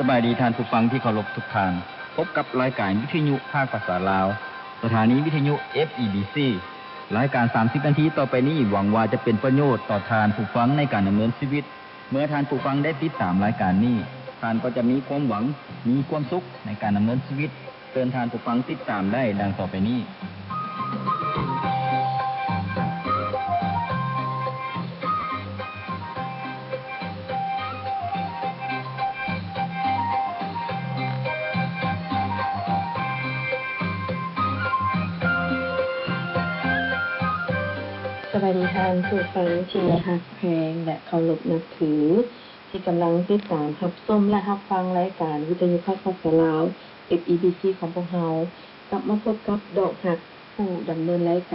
บายดีท่านผู้ฟังที่เคารพทุกท่านพบกับรายการวิทยุภาคภาษาลาวสถานีวิทยุ FEBC รายการ30นาทีต่อไปนี้หวังว่าจะเป็นประโยชน์ต่อท่านผู้ฟังในการดำเนินชีวิตเมื่อท่านผู้ฟังได้ติดตามรายการนี้ท่านก็จะมีความหวังมีความสุขในการดำเนินชีวิตเชิญท่านผู้ฟังติดตามได้ดังต่อไปนี้สวัสดีท่านผู้ฟังที่รักแพงและเคารพนับถือที่กำลังติดตามรับชมและรับฟังรายการวิทยุภาคภาษาลาว FEBC ของพวกเรากลับมาพบกับดอกหักผู้ดำเนินรายการ